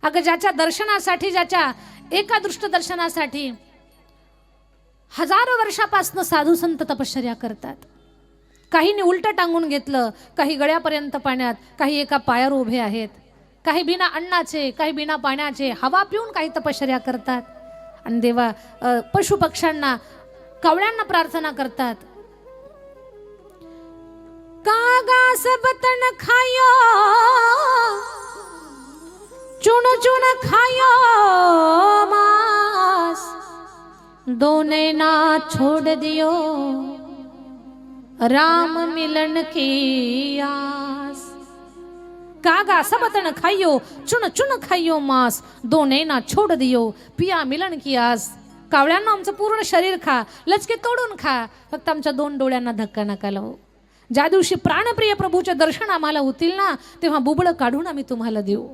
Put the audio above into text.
अगं ज्याच्या दर्शनासाठी, ज्याच्या एका दृष्ट दर्शनासाठी हजारो वर्षापासून साधू संत तपश्चर्या करतात. काहींनी उलटं टांगून घेतलं, काही गळ्यापर्यंत पाण्यात, काही एका पायावर उभे आहेत, काही बिना अन्नाचे, काही बिना पाण्याचे, हवा पिऊन काही तपश्चर्या करतात. आणि देवा पशु पक्ष्यांना, कावळ्यांना प्रार्थना करतात. कागा सब तन खायो, चुन चुन खायो मांस, दो नैना छोड़ दियो, राम मिलन की आस. कागा सब तन खाइयो, चुन चुन खाइयो मांस, दो नैना छोड़ दियो, पिया मिलन की आस. कावळ्यांना आमचं पूर्ण शरीर खा, लचके तोडून खा, फक्त आमच्या दोन डोळ्यांना धक्का नका लावू. ज्या दिवशी प्राणप्रिय प्रभूचे दर्शन आम्हाला होतील ना, तेव्हा बुबळ काढून आम्ही तुम्हाला देऊ.